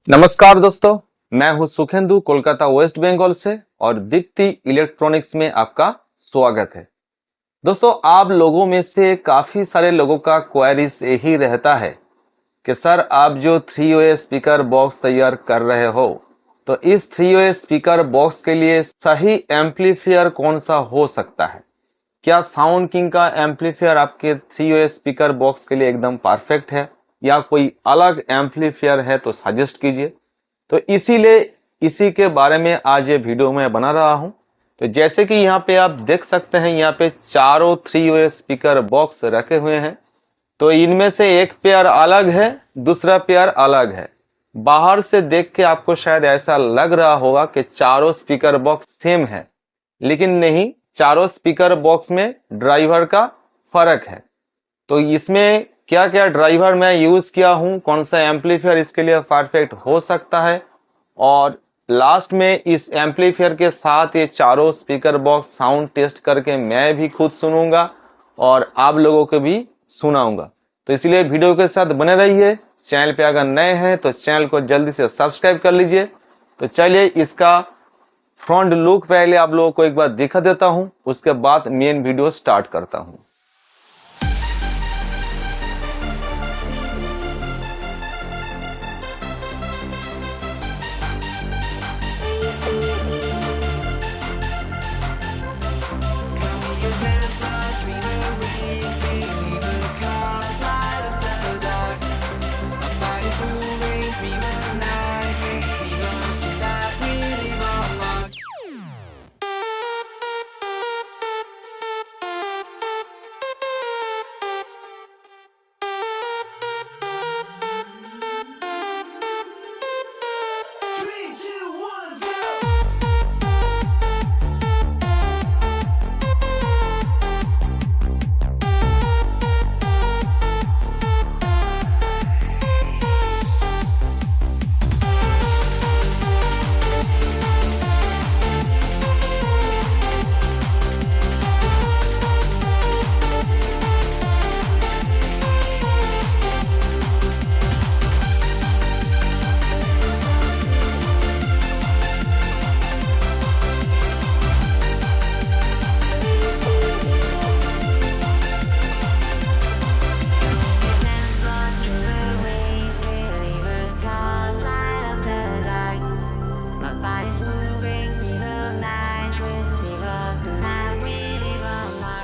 नमस्कार दोस्तों, मैं हूं सुखेंदु कोलकाता वेस्ट बंगाल से और दीप्ति इलेक्ट्रॉनिक्स में आपका स्वागत है। दोस्तों, आप लोगों में से काफी सारे लोगों का क्वेरीज यही रहता है कि सर आप जो 3 स्पीकर बॉक्स तैयार कर रहे हो तो इस 3 स्पीकर बॉक्स के लिए सही एम्पलीफायर कौन सा हो सकता है। क्या साउंड किंग का एम्पलीफायर आपके 3 स्पीकर बॉक्स के लिए एकदम परफेक्ट है या कोई अलग एम्पलीफायर है तो सजेस्ट कीजिए। तो इसीलिए इसी के बारे में आज ये वीडियो मैं बना रहा हूं। तो जैसे कि यहाँ पे आप देख सकते हैं, यहाँ पे चारों 3 स्पीकर बॉक्स रखे हुए हैं। तो इनमें से एक पेयर अलग है, दूसरा पेयर अलग है। बाहर से देख के आपको शायद ऐसा लग रहा होगा कि चारों स्पीकर बॉक्स सेम है, लेकिन नहीं, चारों स्पीकर बॉक्स में ड्राइवर का फर्क है। तो इसमें क्या क्या ड्राइवर मैं यूज किया हूं, कौन सा एम्पलीफायर इसके लिए परफेक्ट हो सकता है, और लास्ट में इस एम्पलीफायर के साथ ये चारों स्पीकर बॉक्स साउंड टेस्ट करके मैं भी खुद सुनूंगा और आप लोगों को भी सुनाऊंगा। तो इसलिए वीडियो के साथ बने रहिए। चैनल पे अगर नए हैं तो चैनल को जल्दी से सब्सक्राइब कर लीजिए। तो चलिए इसका फ्रंट लुक पहले आप लोगों को एक बार दिखा देता हूं, उसके बाद मेन वीडियो स्टार्ट करता हूं।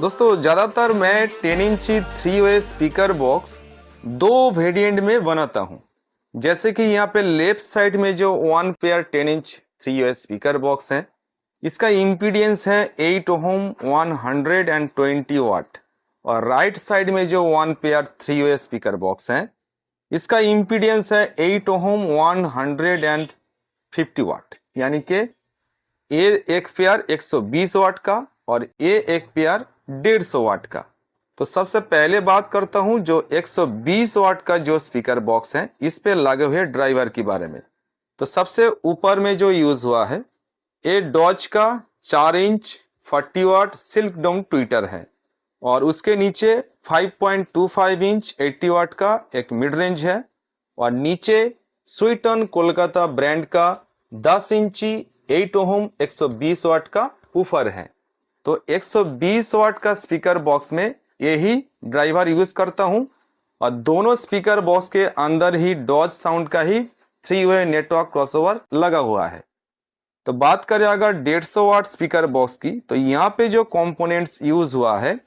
दोस्तों, ज़्यादातर मैं 10 इंची 3 स्पीकर बॉक्स दो वेरिएंट में बनाता हूं। जैसे कि यहाँ पे लेफ्ट साइड में जो 1 पेयर 10 इंच 3 स्पीकर बॉक्स है, इसका इम्पीडियंस है 8 ओम 120 वाट, और राइट साइड में जो 1 पेयर 3 स्पीकर बॉक्स है, इसका इम्पीडियंस है 8 ओम 150 वाट, यानी कि ये एक पेयर 120 वाट का और ये एक पेयर 150 वाट का। तो सबसे पहले बात करता हूं जो 120 वाट का जो स्पीकर बॉक्स है, इस पे लगे हुए ड्राइवर के बारे में। तो सबसे ऊपर में जो यूज हुआ है, ये डॉज का 4 इंच 40 वाट सिल्क डोम ट्विटर है, और उसके नीचे 5.25 इंच 80 वाट का एक मिड रेंज है, और नीचे स्वीटन कोलकाता ब्रांड का 10 इंची 8 ओम 120 वाट का ऊपर है। तो 120 वाट का स्पीकर बॉक्स में यही ड्राइवर यूज करता हूं, और दोनों स्पीकर बॉक्स के अंदर ही डॉज साउंड का ही 3 वे नेटवर्क क्रॉसओवर लगा हुआ है। तो बात करें अगर 150 वाट स्पीकर बॉक्स की, तो यहाँ पे जो कंपोनेंट्स यूज हुआ है,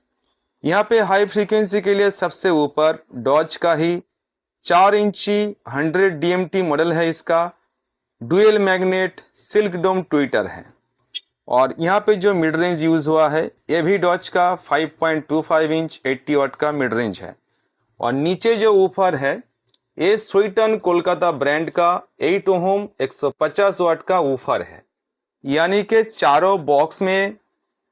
यहाँ पे हाई फ्रीक्वेंसी के लिए सबसे ऊपर डॉज का ही 4 इंची 100 DMT मॉडल है, इसका डुअल मैग्नेट सिल्क डोम ट्विटर है। और यहाँ पे जो मिड रेंज यूज हुआ है, ये भी डॉज का 5.25 इंच 80 वाट का मिड रेंज है, और नीचे जो ऊपर है, ये स्वीटन कोलकाता ब्रांड का 8 ओम 150 वाट का ऊपर है। यानी कि चारों बॉक्स में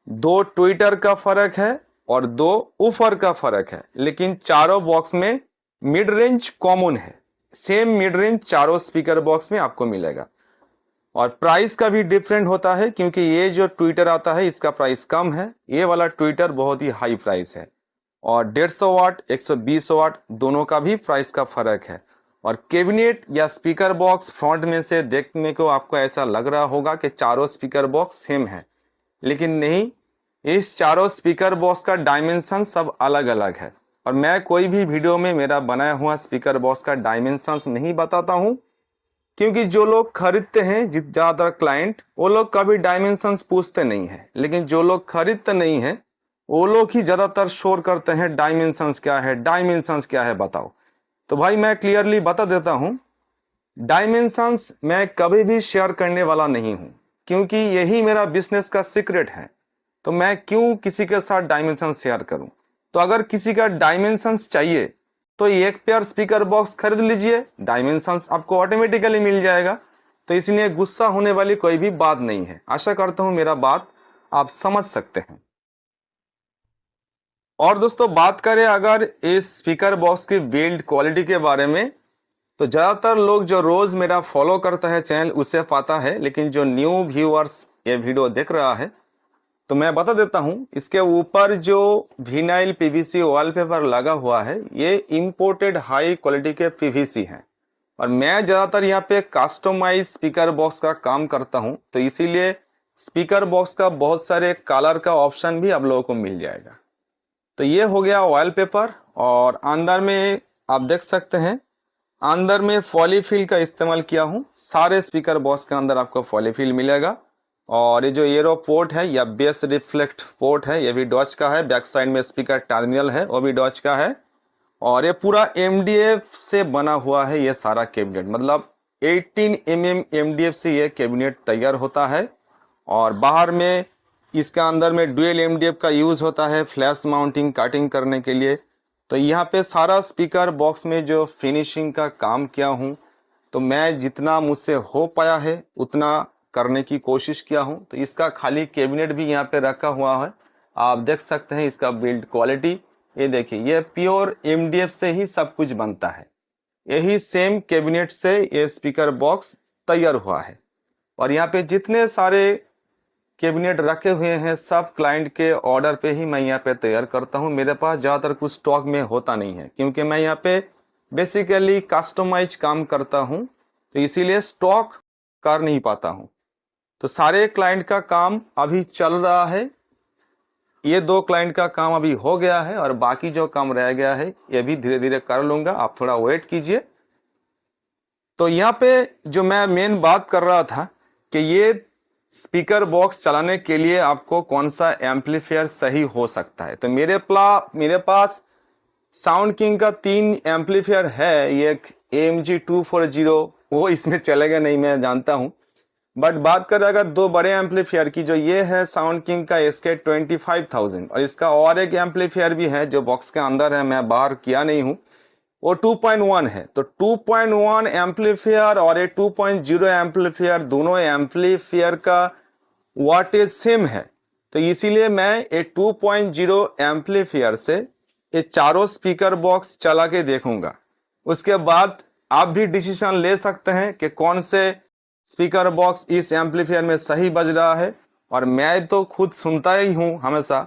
2 ट्विटर का फर्क है और 2 ऊपर का फर्क है, लेकिन चारों बॉक्स में मिड रेंज कॉमन है। सेम मिड रेंज चारों स्पीकर बॉक्स में आपको मिलेगा। और प्राइस का भी डिफरेंट होता है, क्योंकि ये जो ट्विटर आता है इसका प्राइस कम है, ये वाला ट्विटर बहुत ही हाई प्राइस है। और 150 वाट 120 वाट दोनों का भी प्राइस का फर्क है। और कैबिनेट या स्पीकर बॉक्स फ्रंट में से देखने को आपको ऐसा लग रहा होगा कि चारों स्पीकर बॉक्स सेम है, लेकिन नहीं, इस चारों स्पीकर बॉक्स का डायमेंशन सब अलग अलग है। और मैं कोई भी वीडियो में मेरा बनाया हुआ स्पीकर बॉक्स का डायमेंशंस नहीं बताता हूँ, क्योंकि जो लोग खरीदते हैं ज़्यादातर क्लाइंट, वो लोग कभी डायमेंशंस पूछते नहीं हैं, लेकिन जो लोग खरीदते नहीं हैं वो लोग ही ज़्यादातर शोर करते हैं डायमेंशंस क्या है, डायमेंशंस क्या है बताओ। तो भाई मैं क्लियरली बता देता हूँ, डायमेंशंस मैं कभी भी शेयर करने वाला नहीं हूँ, क्योंकि यही मेरा बिजनेस का सीक्रेट है। तो मैं क्यों किसी के साथ डायमेंशंस शेयर करूँ। तो अगर किसी का डायमेंशंस चाहिए तो एक पेयर स्पीकर बॉक्स खरीद लीजिए, डायमेंशंस आपको ऑटोमेटिकली मिल जाएगा। तो इसलिए गुस्सा होने वाली कोई भी बात नहीं है। आशा करता हूँ मेरा बात आप समझ सकते हैं। और दोस्तों बात करें अगर इस स्पीकर बॉक्स की बिल्ड क्वालिटी के बारे में, तो ज़्यादातर लोग जो रोज़ मेरा फॉलो करता है चैनल उसे पता है, लेकिन जो न्यू व्यूअर्स ये वीडियो देख रहा है तो मैं बता देता हूँ, इसके ऊपर जो विनाइल पीवीसी वॉलपेपर लगा हुआ है ये इंपोर्टेड हाई क्वालिटी के पीवीसी हैं। और मैं ज़्यादातर यहाँ पे कस्टमाइज स्पीकर बॉक्स का काम करता हूँ, तो इसीलिए स्पीकर बॉक्स का बहुत सारे कलर का ऑप्शन भी आप लोगों को मिल जाएगा। तो ये हो गया वॉलपेपर, और अंदर में आप देख सकते हैं अंदर में पॉलीफिल का इस्तेमाल किया हूँ। सारे स्पीकर बॉक्स के अंदर आपको पॉलीफिल मिलेगा। और ये जो एरो पोर्ट है या बेस रिफ्लेक्ट पोर्ट है ये भी डॉच का है। बैक साइड में स्पीकर टर्मिनल है वो भी डॉच का है। और ये पूरा MDF से बना हुआ है ये सारा कैबिनेट, मतलब 18 mm MDF से ये कैबिनेट तैयार होता है। और बाहर में इसका अंदर में डुअल MDF का यूज़ होता है फ्लैश माउंटिंग कटिंग करने के लिए। तो यहाँ पे सारा स्पीकर बॉक्स में जो फिनिशिंग का काम किया हूँ, तो मैं जितना मुझसे हो पाया है उतना करने की कोशिश किया हूँ। तो इसका खाली कैबिनेट भी यहाँ पे रखा हुआ है, आप देख सकते हैं इसका बिल्ड क्वालिटी। ये देखिए ये प्योर MDF से ही सब कुछ बनता है। यही सेम कैबिनेट से ये स्पीकर बॉक्स तैयार हुआ है। और यहाँ पे जितने सारे कैबिनेट रखे हुए हैं सब क्लाइंट के ऑर्डर पे ही मैं यहाँ पे तैयार करता हूँ। मेरे पास ज़्यादातर कुछ स्टॉक में होता नहीं है, क्योंकि मैं यहाँ पे बेसिकली कस्टमाइज काम करता हूँ, तो इसीलिए स्टॉक कर नहीं पाता हूँ। तो सारे क्लाइंट का काम अभी चल रहा है। ये 2 क्लाइंट का काम अभी हो गया है और बाकी जो काम रह गया है ये भी धीरे धीरे कर लूँगा, आप थोड़ा वेट कीजिए। तो यहाँ पे जो मैं मेन बात कर रहा था कि ये स्पीकर बॉक्स चलाने के लिए आपको कौन सा एम्पलीफायर सही हो सकता है। तो मेरे पास साउंड किंग का 3 एम्पलीफायर है। एक AMG 240 वो इसमें चलेगा नहीं मैं जानता हूँ, बट बात करें अगर 2 बड़े एम्पलीफायर की, जो ये है साउंड किंग का SK 25,000, और इसका और एक एम्पलीफायर भी है जो बॉक्स के अंदर है, मैं बाहर किया नहीं हूँ, वो 2.1 है। तो 2.1 एम्पलीफायर और ये 2.0 एम्पलीफायर, दोनों एम्पलीफायर का वाटेज सेम है। तो इसीलिए मैं ये 2.0 एम्पलीफायर से ये चारों स्पीकर बॉक्स चला के देखूंगा। उसके बाद आप भी डिसीजन ले सकते हैं कि कौन से स्पीकर बॉक्स इस एम्पलीफायर में सही बज रहा है। और मैं तो खुद सुनता ही हूँ हमेशा,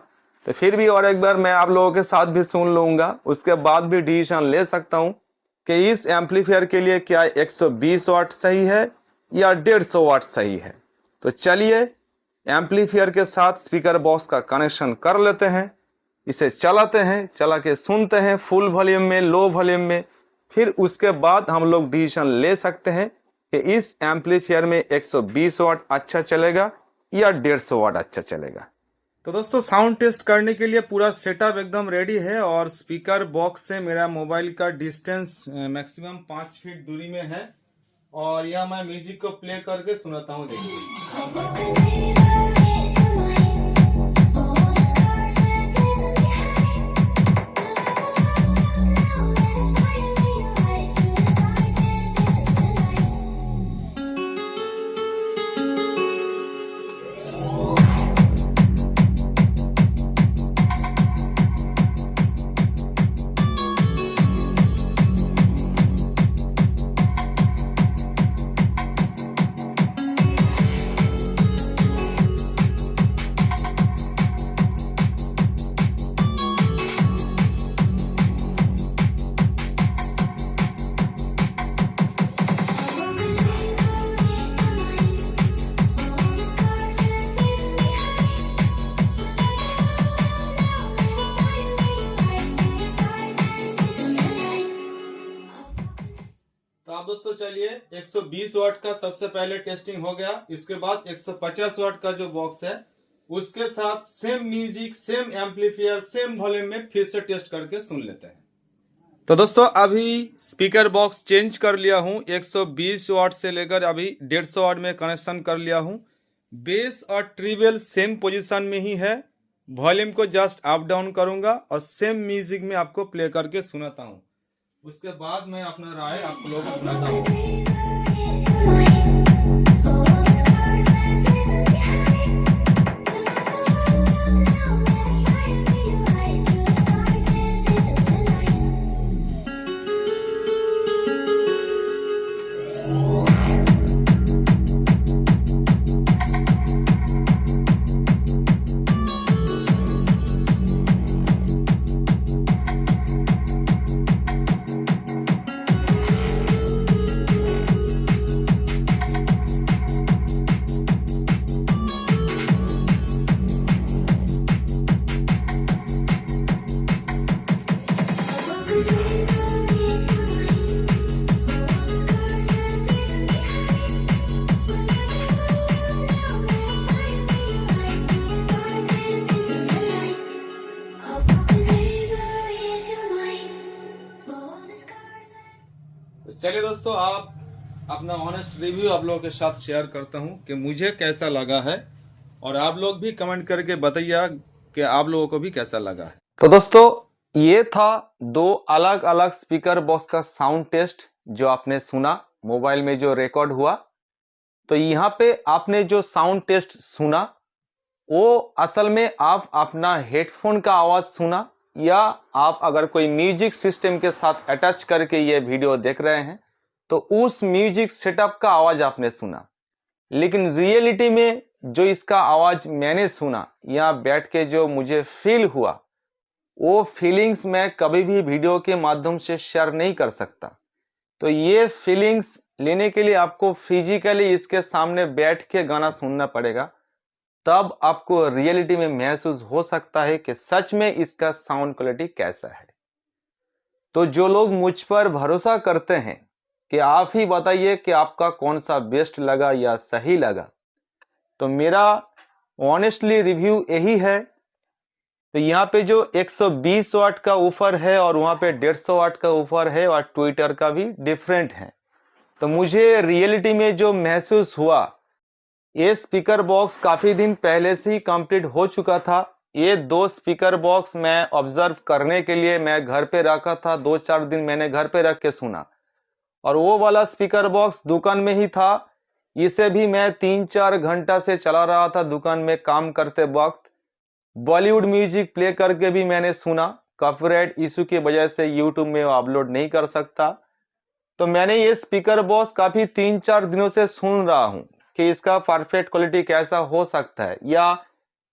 तो फिर भी और एक बार मैं आप लोगों के साथ भी सुन लूँगा, उसके बाद भी डिसीजन ले सकता हूँ कि इस एम्पलीफायर के लिए क्या 120 वाट सही है या 150 वाट सही है। तो चलिए एम्पलीफायर के साथ स्पीकर बॉक्स का कनेक्शन कर लेते हैं, इसे चलाते हैं, चला के सुनते हैं फुल वॉल्यूम में, लो वॉल्यूम में, फिर उसके बाद हम लोग डिसीजन ले सकते हैं कि इस एम्पलीफायर में 120 वाट अच्छा चलेगा या 150 वाट अच्छा चलेगा। तो दोस्तों साउंड टेस्ट करने के लिए पूरा सेटअप एकदम रेडी है और स्पीकर बॉक्स से मेरा मोबाइल का डिस्टेंस मैक्सिमम 5 फीट दूरी में है। और यह मैं म्यूजिक को प्ले करके सुनाता हूँ, देखिए। चलिए 120 वाट का सबसे पहले टेस्टिंग हो गया। इसके बाद 150 वाट का जो बॉक्स है उसके साथ same music, same amplifier, same volume में फिर से टेस्ट करके सुन लेते हैं। तो दोस्तों अभी स्पीकर बॉक्स चेंज कर लिया हूँ। 120 वाट से लेकर अभी 150 वाट में कनेक्शन कर लिया हूँ। बेस और ट्रिबल सेम पोजीशन में ही है। वॉल्यूम को जस्ट अप डाउन करूंगा और सेम म्यूजिक में आपको प्ले करके सुनाता हूँ। उसके बाद मैं अपना राय आप लोगों को सुनाता हूँ। चलिए दोस्तों, आप अपना ऑनेस्ट रिव्यू आप लोगों के साथ शेयर करता हूं कि मुझे कैसा लगा है, और आप लोग भी कमेंट करके बताइए कि आप लोगों को भी कैसा लगा है। तो दोस्तों ये था दो अलग अलग स्पीकर बॉक्स का साउंड टेस्ट जो आपने सुना, मोबाइल में जो रिकॉर्ड हुआ। तो यहाँ पे आपने जो साउंड टेस्ट सुना वो असल में आप अपना हेडफोन का आवाज सुना, या आप अगर कोई म्यूजिक सिस्टम के साथ अटैच करके ये वीडियो देख रहे हैं तो उस म्यूजिक सेटअप का आवाज आपने सुना। लेकिन रियलिटी में जो इसका आवाज मैंने सुना या बैठ के जो मुझे फील हुआ, वो फीलिंग्स मैं कभी भी वीडियो के माध्यम से शेयर नहीं कर सकता। तो ये फीलिंग्स लेने के लिए आपको फिजिकली इसके सामने बैठ के गाना सुनना पड़ेगा, तब आपको रियलिटी में महसूस हो सकता है कि सच में इसका साउंड क्वालिटी कैसा है। तो जो लोग मुझ पर भरोसा करते हैं कि आप ही बताइए कि आपका कौन सा बेस्ट लगा या सही लगा, तो मेरा ऑनेस्टली रिव्यू यही है। तो यहाँ पे जो 120 वाट का ऊपर है और वहाँ पे 150 वाट का ऊपर है, और ट्विटर का भी डिफरेंट है। तो मुझे रियलिटी में जो महसूस हुआ, ये स्पीकर बॉक्स काफ़ी दिन पहले से ही कंप्लीट हो चुका था। ये दो स्पीकर बॉक्स मैं ऑब्जर्व करने के लिए मैं घर पे रखा था, 2-4 दिन मैंने घर पे रख के सुना, और वो वाला स्पीकर बॉक्स दुकान में ही था। इसे भी मैं 3-4 घंटा से चला रहा था दुकान में काम करते वक्त। बॉलीवुड म्यूजिक प्ले करके भी मैंने सुना, कॉपीराइट इशू की वजह से यूट्यूब में अपलोड नहीं कर सकता। तो मैंने ये स्पीकर बॉक्स काफ़ी 3-4 दिनों से सुन रहा हूँ कि इसका परफेक्ट क्वालिटी कैसा हो सकता है, या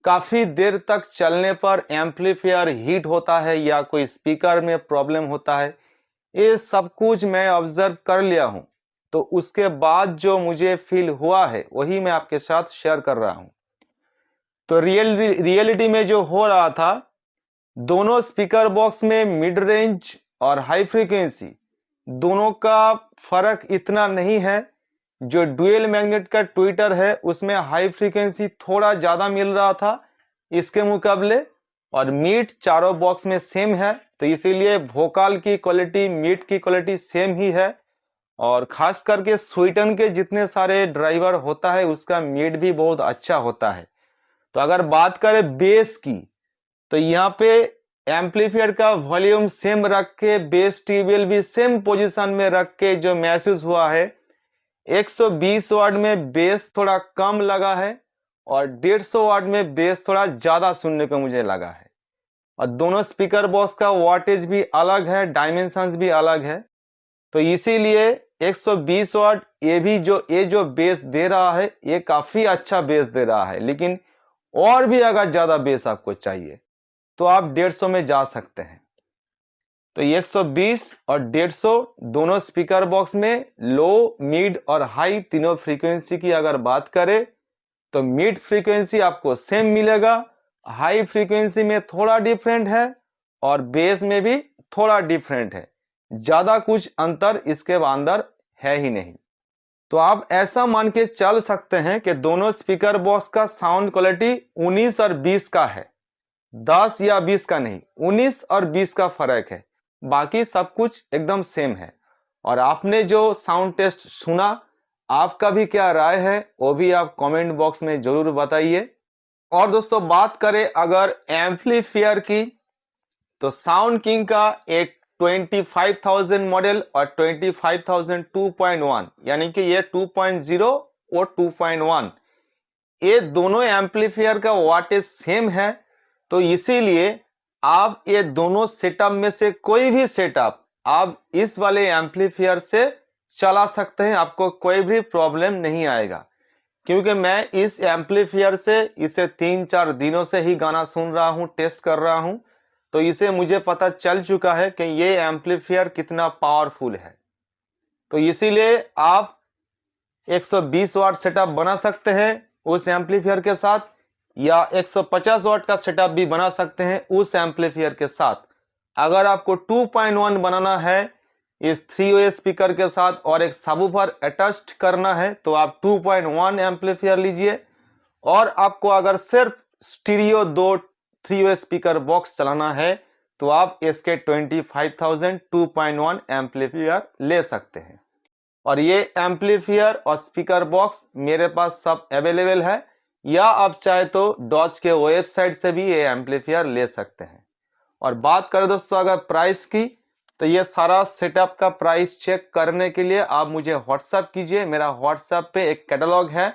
काफ़ी देर तक चलने पर एम्पलीफायर हीट होता है या कोई स्पीकर में प्रॉब्लम होता है। ये सब कुछ मैं ऑब्जर्व कर लिया हूँ। तो उसके बाद जो मुझे फील हुआ है वही मैं आपके साथ शेयर कर रहा हूँ। तो रियलिटी में जो हो रहा था, दोनों स्पीकर बॉक्स में मिड रेंज और हाई फ्रीक्वेंसी दोनों का फर्क इतना नहीं है। जो डुअल मैग्नेट का ट्विटर है उसमें हाई फ्रीक्वेंसी थोड़ा ज़्यादा मिल रहा था इसके मुकाबले, और मीट चारों बॉक्स में सेम है। तो इसीलिए वोकल की क्वालिटी, मीट की क्वालिटी सेम ही है। और खास करके स्वीटन के जितने सारे ड्राइवर होता है उसका मीट भी बहुत अच्छा होता है। तो अगर बात करें बेस की, तो यहाँ पे एम्पलीफायर का वॉल्यूम सेम रख के, बेस ट्यूबवेल भी सेम पोजीशन में रख के जो महसूस हुआ है, 120 वाट में बेस थोड़ा कम लगा है और 150 वाट में बेस थोड़ा ज्यादा सुनने को मुझे लगा है। और दोनों स्पीकर बॉक्स का वाटेज भी अलग है, डायमेंशंस भी अलग है। तो इसीलिए 120 वाट ये जो बेस दे रहा है ये काफी अच्छा बेस दे रहा है। लेकिन और भी अगर ज्यादा बेस आपको चाहिए तो आप 150 में जा सकते हैं। तो 120 और 150 दोनों स्पीकर बॉक्स में लो, मिड और हाई तीनों फ्रीक्वेंसी की अगर बात करें तो मिड फ्रीक्वेंसी आपको सेम मिलेगा, हाई फ्रीक्वेंसी में थोड़ा डिफरेंट है और बेस में भी थोड़ा डिफरेंट है। ज्यादा कुछ अंतर इसके अंदर है ही नहीं। तो आप ऐसा मान के चल सकते हैं कि दोनों स्पीकर बॉक्स का साउंड क्वालिटी 19 और 20 का है, 10 या 20 का नहीं, 19 और 20 का फर्क है। बाकी सब कुछ एकदम सेम है। और आपने जो साउंड टेस्ट सुना, आपका भी क्या राय है वो भी आप कमेंट बॉक्स में जरूर बताइए। और दोस्तों बात करें अगर एम्पलीफायर की, तो साउंड किंग का एक 25,000 मॉडल और 25,000 2.1, यानी कि ये 2.0 और 2.1, ये दोनों एम्पलीफायर का वाटेज सेम है। तो इसीलिए आप ये दोनों सेटअप में से कोई भी सेटअप आप इस वाले एम्पलीफायर से चला सकते हैं, आपको कोई भी प्रॉब्लम नहीं आएगा। क्योंकि मैं इस एम्पलीफायर से इसे 3-4 दिनों से ही गाना सुन रहा हूं, टेस्ट कर रहा हूं, तो इसे मुझे पता चल चुका है कि ये एम्पलीफायर कितना पावरफुल है। तो इसीलिए आप 120 वाट सेटअप बना सकते हैं उस एम्पलीफायर के साथ, या 150 वाट का सेटअप भी बना सकते हैं उस एम्पलीफायर के साथ। अगर आपको 2.1 बनाना है इस 3 स्पीकर के साथ और एक सबवूफर अटैच्ड करना है, तो आप 2.1 एम्पलीफायर लीजिए। और आपको अगर सिर्फ स्टीरियो 2 3 स्पीकर बॉक्स चलाना है, तो आप इसके 25,000 2.1 एम्पलीफायर ले सकते हैं। और ये एम्पलीफायर और स्पीकर बॉक्स मेरे पास सब अवेलेबल है, या आप चाहे तो डॉज के वेबसाइट से भी ये एम्पलीफायर ले सकते हैं। और बात करें दोस्तों अगर प्राइस की, तो ये सारा सेटअप का प्राइस चेक करने के लिए आप मुझे व्हाट्सएप कीजिए। मेरा व्हाट्सएप पे एक कैटलॉग है,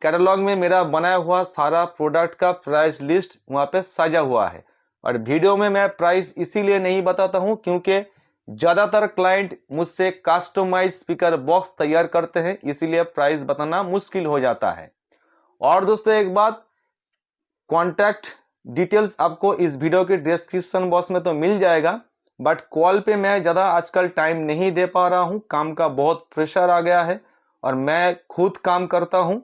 कैटलॉग में मेरा बनाया हुआ सारा प्रोडक्ट का प्राइस लिस्ट वहाँ पे सजा हुआ है। और वीडियो में मैं प्राइस इसीलिए नहीं बताता हूँ क्योंकि ज़्यादातर क्लाइंट मुझसे कस्टमाइज स्पीकर बॉक्स तैयार करते हैं, इसीलिए प्राइस बताना मुश्किल हो जाता है। और दोस्तों एक बात, कॉन्टैक्ट डिटेल्स आपको इस वीडियो के डिस्क्रिप्शन बॉक्स में तो मिल जाएगा, बट कॉल पे मैं ज़्यादा आजकल टाइम नहीं दे पा रहा हूँ, काम का बहुत प्रेशर आ गया है और मैं खुद काम करता हूँ।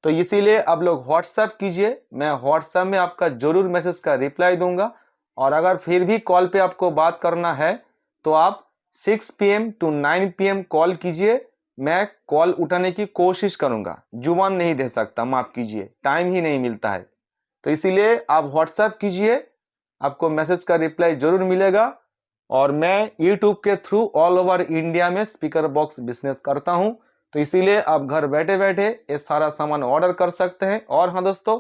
तो इसीलिए आप लोग व्हाट्सएप कीजिए, मैं व्हाट्सएप में आपका जरूर मैसेज का रिप्लाई दूंगा। और अगर फिर भी कॉल पे आपको बात करना है तो आप 6 PM to 9 PM कॉल कीजिए, मैं कॉल उठाने की कोशिश करूंगा। जुबान नहीं दे सकता, माफ कीजिए, टाइम ही नहीं मिलता है। तो इसीलिए आप व्हाट्सएप कीजिए, आपको मैसेज का रिप्लाई जरूर मिलेगा। और मैं यूट्यूब के थ्रू ऑल ओवर इंडिया में स्पीकर बॉक्स बिजनेस करता हूं, तो इसीलिए आप घर बैठे बैठे ये सारा सामान ऑर्डर कर सकते हैं। और हाँ दोस्तों,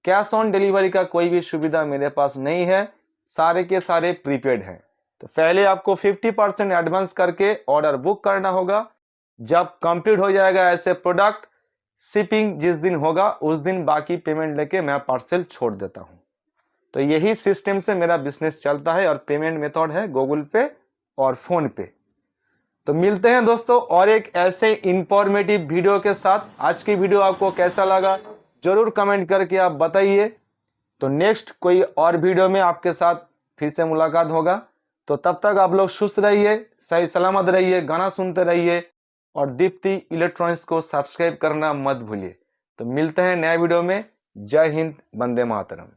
कैश ऑन डिलीवरी का कोई भी सुविधा मेरे पास नहीं है, सारे के सारे प्रीपेड हैं। तो पहले आपको 50% एडवांस करके ऑर्डर बुक करना होगा। जब कंप्लीट हो जाएगा ऐसे प्रोडक्ट, शिपिंग जिस दिन होगा उस दिन बाकी पेमेंट लेके मैं पार्सल छोड़ देता हूं। तो यही सिस्टम से मेरा बिजनेस चलता है और पेमेंट मेथड है गूगल पे और फोन पे। तो मिलते हैं दोस्तों और एक ऐसे इंफॉर्मेटिव वीडियो के साथ। आज की वीडियो आपको कैसा लगा जरूर कमेंट करके आप बताइए। तो नेक्स्ट कोई और वीडियो में आपके साथ फिर से मुलाकात होगा। तो तब तक आप लोग सुस्त रहिए, सही सलामत रहिए, गाना सुनते रहिए और दीप्ति इलेक्ट्रॉनिक्स को सब्सक्राइब करना मत भूलिए। तो मिलते हैं नए वीडियो में। जय हिंद, वंदे मातरम।